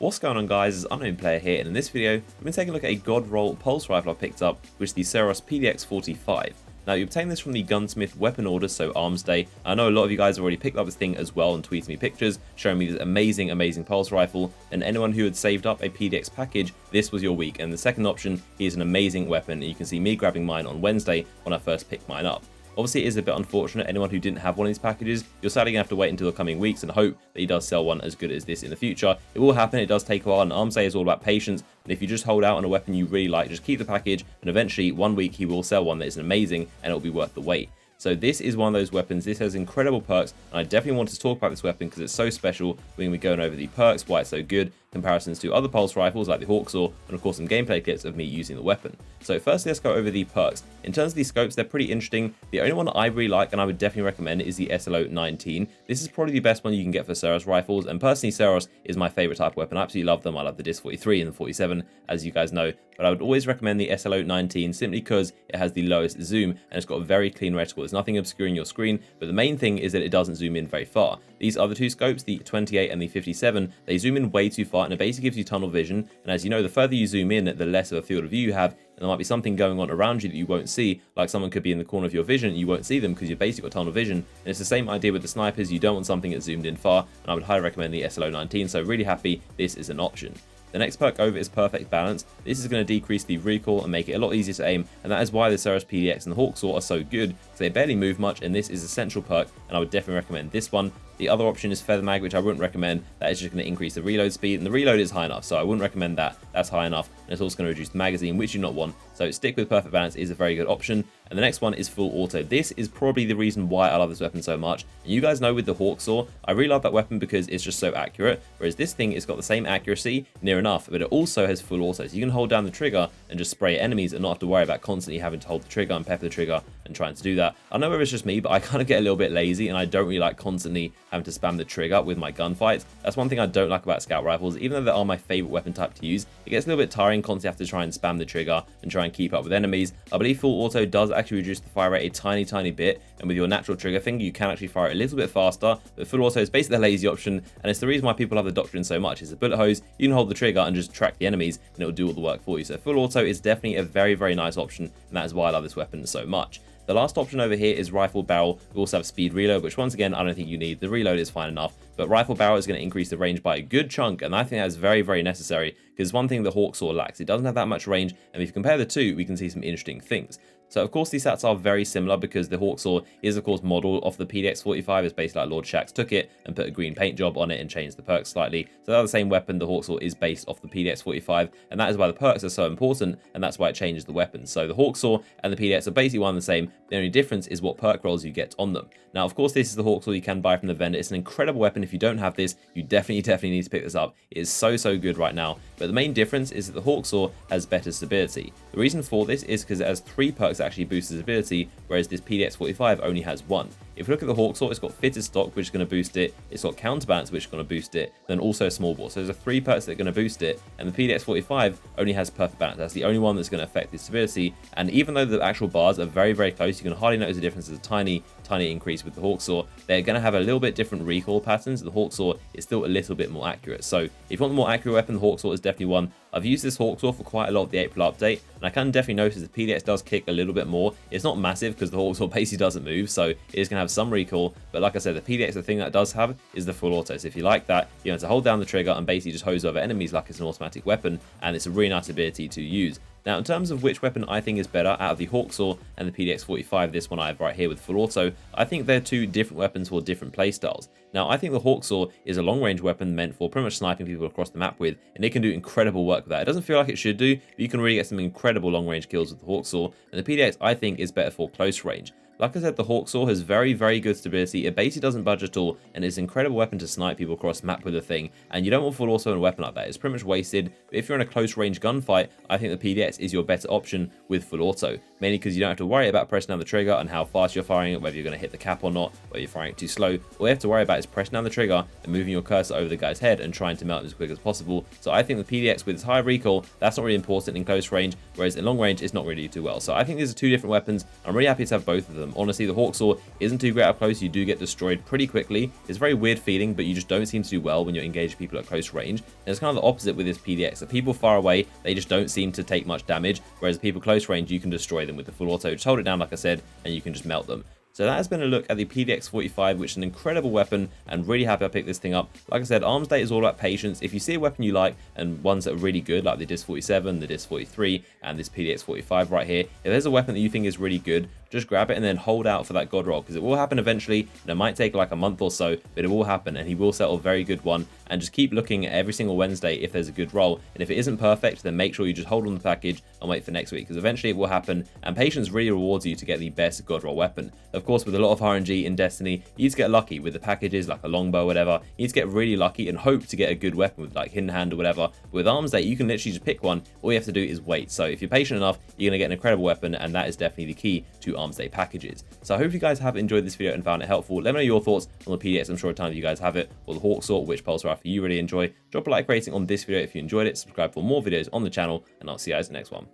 What's going on, guys? It's Unknown Player here, and in this video, we've been taking a look at a god roll pulse rifle I picked up, which is the Suros PDX 45. Now, you obtain this from the Gunsmith weapon order, so Arms Day. I know a lot of you guys have already picked up this thing as well and tweeted me pictures showing me this amazing pulse rifle, and anyone who had saved up a PDX package, this was your week. And the second option is an amazing weapon, and you can see me grabbing mine on Wednesday when I first picked mine up. Obviously, it is a bit unfortunate. Anyone who didn't have one of these packages, you're sadly going to have to wait until the coming weeks and hope that he does sell one as good as this in the future. It will happen. It does take a while, and Arms Day is all about patience. And if you just hold out on a weapon you really like, just keep the package, and eventually, one week, he will sell one that is amazing, and it will be worth the wait. So this is one of those weapons. This has incredible perks, and I definitely want to talk about this weapon because it's so special. We're going to be going over the perks, why it's so good, comparisons to other pulse rifles like the Hawksaw, and of course some gameplay clips of me using the weapon. So first, let's go over the perks. In terms of the scopes, they're pretty interesting. The only one I really like and I would definitely recommend is the SLO-19. This is probably the best one you can get for Suros rifles, and personally Suros is my favorite type of weapon. I absolutely love them. I love the Dis 43 and the 47, as you guys know, but I would always recommend the SLO-19 simply because it has the lowest zoom and it's got a very clean reticle. There's nothing obscuring your screen, but the main thing is that it doesn't zoom in very far. These other two scopes, the 28 and the 57, they zoom in way too far, and it basically gives you tunnel vision. And as you know, the further you zoom in, the less of a field of view you have, and there might be something going on around you that you won't see, like someone could be in the corner of your vision and you won't see them because you've basically got tunnel vision. And it's the same idea with the snipers. You don't want something that's zoomed in far, and I would highly recommend the SLO-19, so really happy this is an option. The next perk over is Perfect Balance. This is going to decrease the recoil and make it a lot easier to aim, and that is why the Suros PDX and the Hawksaw are so good, because they barely move much, and this is a central perk, and I would definitely recommend this one. The other option is Feather Mag, which I wouldn't recommend. That is just going to increase the reload speed, and the reload is high enough, so I wouldn't recommend that. That's high enough, and it's also going to reduce the magazine, which you do not want. So stick with Perfect Balance is a very good option. And the next one is Full Auto. This is probably the reason why I love this weapon so much. And you guys know with the Hawksaw, I really love that weapon because it's just so accurate, whereas this thing has got the same accuracy, near enough, but it also has Full Auto. So you can hold down the trigger and just spray enemies and not have to worry about constantly having to hold the trigger and pepper the trigger and trying to do that. I know whether it's just me, but I kind of get a little bit lazy and I don't really like constantly having to spam the trigger with my gunfights. That's one thing I don't like about scout rifles. Even though they are my favorite weapon type to use, it gets a little bit tiring constantly have to try and spam the trigger and try and keep up with enemies. I believe Full Auto does actually reduce the fire rate a tiny bit, and with your natural trigger thing you can actually fire it a little bit faster, but Full Auto is basically the lazy option, and it's the reason why people love the Doctrine so much. It's a bullet hose, you can hold the trigger and just track the enemies and it will do all the work for you. So Full Auto is definitely a very nice option, and that is why I love this weapon so much. The last option over here is Rifle Barrel. We also have Speed Reload, which once again I don't think you need. The reload is fine enough, but Rifle Barrel is going to increase the range by a good chunk, and I think that's very necessary, because one thing the Hawksaw lacks, it doesn't have that much range, and if you compare the two, we can see some interesting things. So of course these stats are very similar because the Hawksaw is of course modeled off the PDX 45. It's basically like Lord Shaxx took it and put a green paint job on it and changed the perks slightly. So they're the same weapon. The Hawksaw is based off the PDX 45, and that is why the perks are so important, and that's why it changes the weapon. So the Hawksaw and the PDX are basically one and the same. The only difference is what perk rolls you get on them. Now of course this is the Hawksaw you can buy from the vendor. It's an incredible weapon. If you don't have this, you definitely need to pick this up. It is so good right now. But the main difference is that the Hawksaw has better stability. The reason for this is because it has 3 perks that actually boost its ability, whereas this PDX 45 only has 1. If you look at the Hawksaw, it's got Fitted Stock, which is going to boost it. It's got Counterbalance, which is going to boost it. Then also Small Bore. So there's 3 perks that are going to boost it. And the PDX 45 only has Perfect Balance. That's the only one that's going to affect its stability. And even though the actual bars are very close, you can hardly notice the difference. There's a tiny increase with the Hawksaw. They're going to have a little bit different recoil patterns. The Hawksaw is still a little bit more accurate. So if you want the more accurate weapon, the Hawksaw is definitely one. I've used this Hawksaw for quite a lot of the April update, and I can definitely notice the PDX does kick a little bit more. It's not massive because the Hawksaw basically doesn't move, so it is going to have some recoil. But like I said, the PDX, the thing that it does have is the Full Auto. So if you like that, you have to hold down the trigger and basically just hose over enemies like it's an automatic weapon, and it's a really nice ability to use. Now, in terms of which weapon I think is better out of the Hawksaw and the PDX 45, this one I have right here with Full Auto, I think they're two different weapons for different playstyles. Now, I think the Hawksaw is a long-range weapon meant for pretty much sniping people across the map with, and it can do incredible work with that. It doesn't feel like it should do, but you can really get some incredible long-range kills with the Hawksaw, and the PDX, I think, is better for close range. Like I said, the Hawksaw has very good stability. It basically doesn't budge at all, and it's an incredible weapon to snipe people across the map with the thing. And you don't want Full Auto in a weapon like that. It's pretty much wasted. But if you're in a close range gunfight, I think the PDX is your better option with Full Auto. Mainly because you don't have to worry about pressing down the trigger and how fast you're firing it, whether you're going to hit the cap or not, whether you're firing it too slow. All you have to worry about is pressing down the trigger and moving your cursor over the guy's head and trying to melt him as quick as possible. So I think the PDX with its high recoil, that's not really important in close range, whereas in long range, it's not really too well. So I think these are two different weapons. I'm really happy to have both of them. them. Honestly, the Hawksaw isn't too great up close. You do get destroyed pretty quickly. It's a very weird feeling, but you just don't seem to do well when you're engaging people at close range. And it's kind of the opposite with this PDX. The people far away, they just don't seem to take much damage, whereas people close range, you can destroy them with the full auto. Just hold it down, like I said, and you can just melt them. So that has been a look at the PDX 45, which is an incredible weapon, and really happy I picked this thing up. Like I said, arms day is all about patience. If you see a weapon you like, and ones that are really good, like the Dis 47, the Dis 43, and this PDX 45 right here, if there's a weapon that you think is really good, just grab it and then hold out for that god roll, because it will happen eventually, and it might take like a month or so, but it will happen, and he will settle a very good one. And just keep looking at every single Wednesday if there's a good roll, and if it isn't perfect, then make sure you just hold on the package and wait for next week, because eventually it will happen, and patience really rewards you to get the best god roll weapon. Of course, with a lot of RNG in Destiny, you need to get lucky with the packages, like a longbow or whatever. You need to get really lucky and hope to get a good weapon with like hidden hand or whatever. But with arms day, you can literally just pick one. All you have to do is wait. So if you're patient enough, you're going to get an incredible weapon, and that is definitely the key to arms day packages. So I hope you guys have enjoyed this video and found it helpful. Let me know your thoughts on the PDX. I'm sure a ton of you guys have it, or the Hawksaw, which pulse rifle you really enjoy. Drop a like rating on this video if you enjoyed it, subscribe for more videos on the channel, and I'll see you guys in the next one.